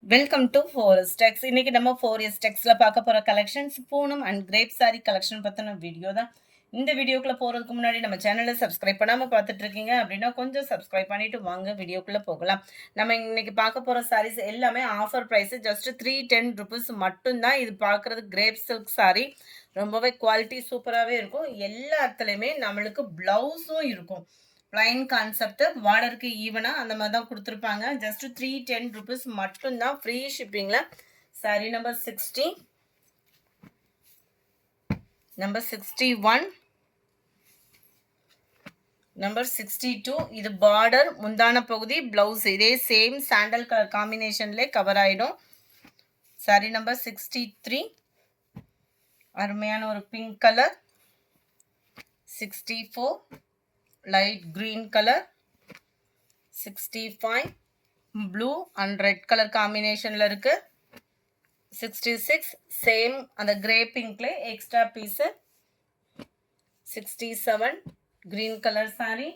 Welcome to four s டெக்ஸ். இன்னைக்கு நம்ம four s டெக்ஸ்ல பார்க்க போற collections Poonam and crepe sari collection பத்தின வீடியோ தான். இந்த வீடியோக்குள்ள போறதுக்கு முன்னாடி நம்ம சேனலை சப்ஸ்கிரைப் பண்ணாம பார்த்துட்டு இருக்கீங்க அப்படின்னா கொஞ்சம் சப்ஸ்கிரைப் பண்ணிட்டு வாங்க வீடியோக்குள்ள போகலாம். நம்ம இன்னைக்கு பார்க்க போற சாரீஸ் எல்லாமே ஆஃபர் பிரைஸ் ஜஸ்ட் 310 ருபீஸ் மட்டும்தான். இது பார்க்கறது கிரேப் சில்க் சாரி, ரொம்பவே குவாலிட்டி சூப்பராகவே இருக்கும். எல்லா இடத்துலையுமே நம்மளுக்கு பிளவுஸும் இருக்கும். பிளைன் கான்செப்ட், பார்டருக்கு ஈவனாக அந்த மாதிரி தான் கொடுத்துருப்பாங்க. ஜஸ்ட் 310 ருபீஸ் மட்டும்தான், ஃப்ரீ ஷிப்பிங்கில். Sari number 60, number 61, number 62. இது பார்டர், முந்தான பகுதி, பிளவுஸ் இதே சேம் சாண்டல் கலர் காம்பினேஷன்லேயே கவர் ஆகிடும். சாரி நம்பர் 63, அருமையான ஒரு pink colour. 64, light green colour. 65, blue and red colour காம்பினேஷனில் இருக்கு. 66, சேம் அந்த கிரே பிங்க்ல extra piece. 67, green colour sari.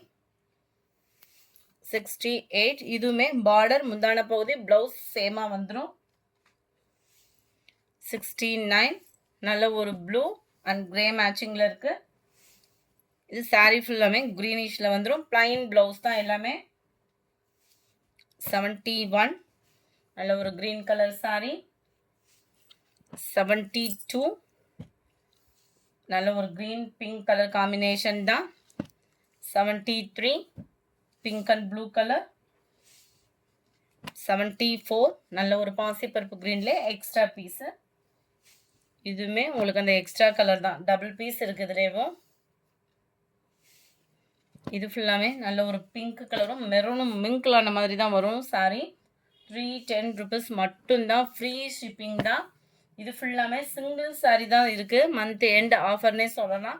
68, இதுவுமே பார்டர், முந்தான பகுதி, பிளவுஸ் சேமாக வந்துடும். 69, நல்ல ஒரு ப்ளூ அண்ட் கிரே மேட்சிங்கில் இருக்கு. இது சாரி ஃபுல்லாமே க்ரீனிஷில் வந்துடும். பிளைன் ப்ளவுஸ் தான் எல்லாமே. 71, நல்ல ஒரு க்ரீன் கலர் சாரி. 72, நல்ல ஒரு க்ரீன் பிங்க் கலர் காம்பினேஷன் தான். 73, பிங்க் அண்ட் ப்ளூ கலர். 74, நல்ல ஒரு பாசிப்பருப்பு க்ரீன்ல எக்ஸ்ட்ரா பீஸு. இதுவுமே உங்களுக்கு அந்த எக்ஸ்ட்ரா கலர் தான், டபுள் பீஸ் இருக்குதுலேயும். இது ஃபுல்லாமே நல்ல ஒரு பிங்க் கலரும் மெரூனும் மிங்க்லான மாதிரி தான் வரும் சாரி. 310 ருபீஸ் மட்டும்தான், ஃப்ரீ ஷிப்பிங் தான். இது ஃபுல்லாமே சிங்கிள் சாரி தான் இருக்குது, மந்த் எண்ட் ஆஃபர்னே சொல்லலாம்.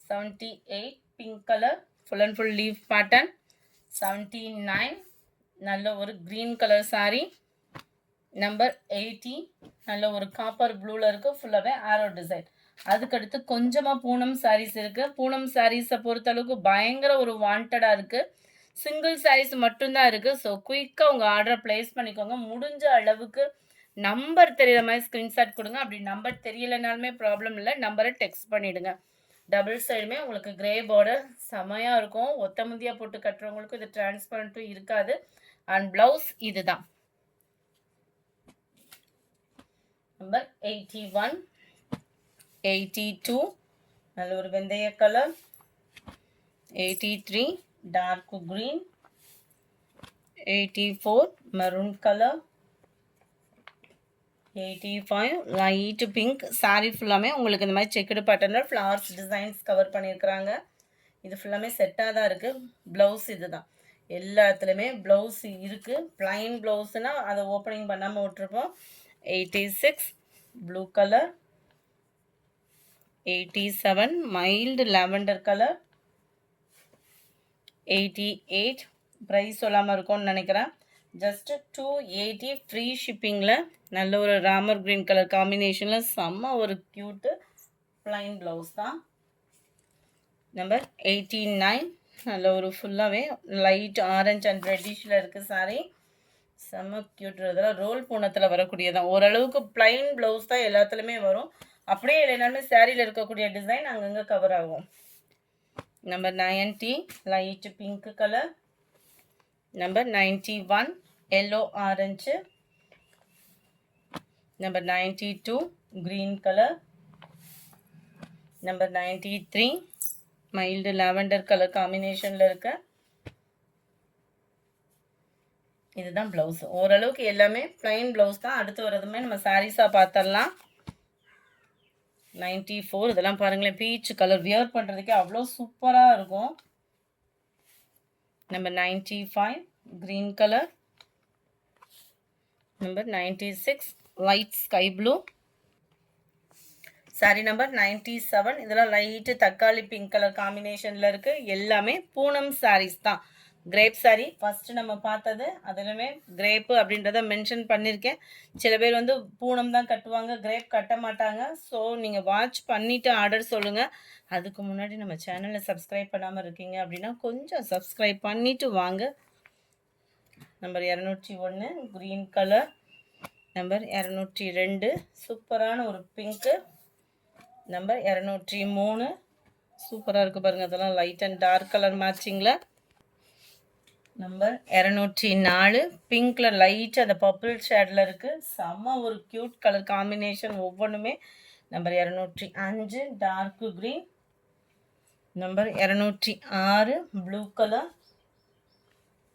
78, pink colour, full and full leaf pattern. 79, நல்ல ஒரு க்ரீன் கலர் சாரி. நம்பர் 80, நல்ல ஒரு காப்பர் ப்ளூவில் இருக்குது, ஃபுல்லாகவே ஆரோ டிசைன். அதுக்கடுத்து கொஞ்சமாக பூனம் சாரீஸ் இருக்குது. பூனம் சாரீஸை பொறுத்தளவுக்கு பயங்கர ஒரு வாண்டடாக இருக்குது. சிங்கிள் சாரீஸ் மட்டும்தான் இருக்குது. ஸோ குயிக்காக உங்கள் ஆர்டரை ப்ளேஸ் பண்ணிக்கோங்க. முடிஞ்ச அளவுக்கு நம்பர் தெரிகிற மாதிரி ஸ்க்ரீன்ஷாட் கொடுங்க. அப்படி நம்பர் தெரியலைனாலுமே ப்ராப்ளம் இல்லை, நம்பரை டெக்ஸ்ட் பண்ணிவிடுங்க. டபுள் சைடுமே உங்களுக்கு கிரே பார்டர் செமையாக இருக்கும். ஒத்த முந்தியாக போட்டு கட்டுறவங்களுக்கு இது டிரான்ஸ்பரண்ட்டும் இருக்காது. அண்ட் ப்ளவுஸ் இது தான். நம்பர் 81, 82, நல்ல ஒரு வெந்தய colour. 83, dark green. 84, maroon colour. 85, light pink. Sari ஃபுல்லாமே உங்களுக்கு இந்த மாதிரி செக்குடு பேட்டர்னில் ஃப்ளவர்ஸ் டிசைன்ஸ் கவர் பண்ணியிருக்கிறாங்க. இது ஃபுல்லாமே செட்டாக தான் இருக்குது. ப்ளவுஸ் இது தான், எல்லா இடத்துலையுமே ப்ளவுஸ் இருக்குது. ப்ளைன் ப்ளவுஸ்னால் அதை ஓப்பனிங் பண்ணாமல் விட்டுருப்போம். 86, blue colour. 87, mild lavender colour. 88, price சொல்லாமல் இருக்கும்னு நினைக்கிறேன். ஜஸ்ட் 280, ஃப்ரீ ஷிப்பிங்கில். நல்ல ஒரு ராமர் க்ரீன் கலர் காம்பினேஷனில் செம்ம ஒரு க்யூட்டு ப்ளைன் ப்ளவுஸ் தான். நம்பர் 89, நல்ல ஒரு ஃபுல்லாகவே லைட் ஆரஞ்ச் அண்ட் ரெட்டிஷில் இருக்குது சாரி. செம்ம க்யூட். இதெல்லாம் ரோல் பூனத்தில் வரக்கூடியதான். ஓரளவுக்கு ப்ளைன் ப்ளவுஸ் தான் எல்லாத்துலேயுமே வரும். அப்படியே இல்லைனாலுமே சாரியில் இருக்கக்கூடிய டிசைன் அங்கங்கே கவர் ஆகும். Number 90, light pink colour. Number 91, yellow orange. Number 92, green colour. Number 93, mild lavender colour காம்பினேஷனில் இருக்கு. இதுதான் ப்ளவுஸ். ஓரளவுக்கு எல்லாமே ப்ளைன் ப்ளவுஸ் தான். அடுத்து வரதுமே நம்ம சாரீஸாக பார்த்துடலாம். 94, இதெல்லாம் பாருங்களேன், பீச் கலர், வியர் பண்ணுறதுக்கே அவ்வளோ சூப்பராக இருக்கும். Number 95, green colour. Number 96, light sky blue. Sorry number 97, இதெல்லாம் லைட்டு தக்காளி பிங்க் கலர் காம்பினேஷனில் இருக்குது. எல்லாமே பூனம் சாரீஸ் தான். கிரேப் சாரி ஃபஸ்ட்டு நம்ம பார்த்தது, அதிலுமே கிரேப்பு அப்படின்றத மென்ஷன் பண்ணியிருக்கேன். சில பேர் வந்து பூனம் தான் கட்டுவாங்க, கிரேப் கட்ட மாட்டாங்க. ஸோ நீங்கள் வாட்ச் பண்ணிவிட்டு ஆர்டர் சொல்லுங்கள். அதுக்கு முன்னாடி நம்ம சேனலை சப்ஸ்கிரைப் பண்ணாமல் இருக்கீங்க அப்படின்னா கொஞ்சம் சப்ஸ்கிரைப் பண்ணிவிட்டு வாங்க. Number 201, green colour. நம்பர் 202 சூப்பரான ஒரு பிங்க்கு. நம்பர் 203 சூப்பராக இருக்குது பாருங்கள். அதெல்லாம் லைட் அண்ட் டார்க் கலர் மேட்சிங்கில். நம்பர் 204 பிங்க்கில் லைட் அந்த பர்பிள் ஷேடில் இருக்குது. செம்ம ஒரு க்யூட் கலர் காம்பினேஷன் ஒவ்வொன்றுமே. Number 205 dark green. Number 206 blue colour.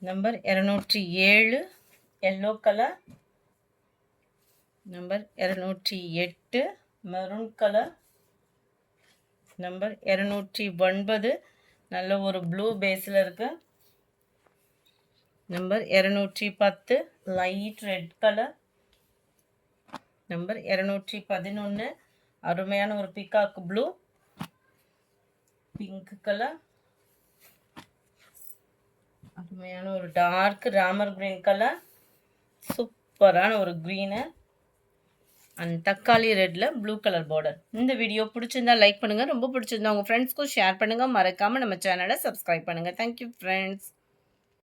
Number 207 yellow colour. Number 208 maroon colour. Number 209 நல்ல ஒரு ப்ளூ பேஸில் இருக்குது. Number 210 light red colour. Number 211 அருமையான ஒரு பீகாக் ப்ளூ பிங்க் கலர். அருமையான ஒரு டார்க் ராமர் கிரீன் கலர். சூப்பரான ஒரு க்ரீனு அண்ட் தக்காளி ரெட்டில் ப்ளூ கலர் பார்டர். இந்த வீடியோ பிடிச்சிருந்தா லைக் பண்ணுங்கள். ரொம்ப பிடிச்சிருந்தா உங்கள் ஃப்ரெண்ட்ஸ்க்கும் ஷேர் பண்ணுங்கள். மறக்காமல் நம்ம சேனலை சப்ஸ்கிரைப் பண்ணுங்கள். Thank you friends.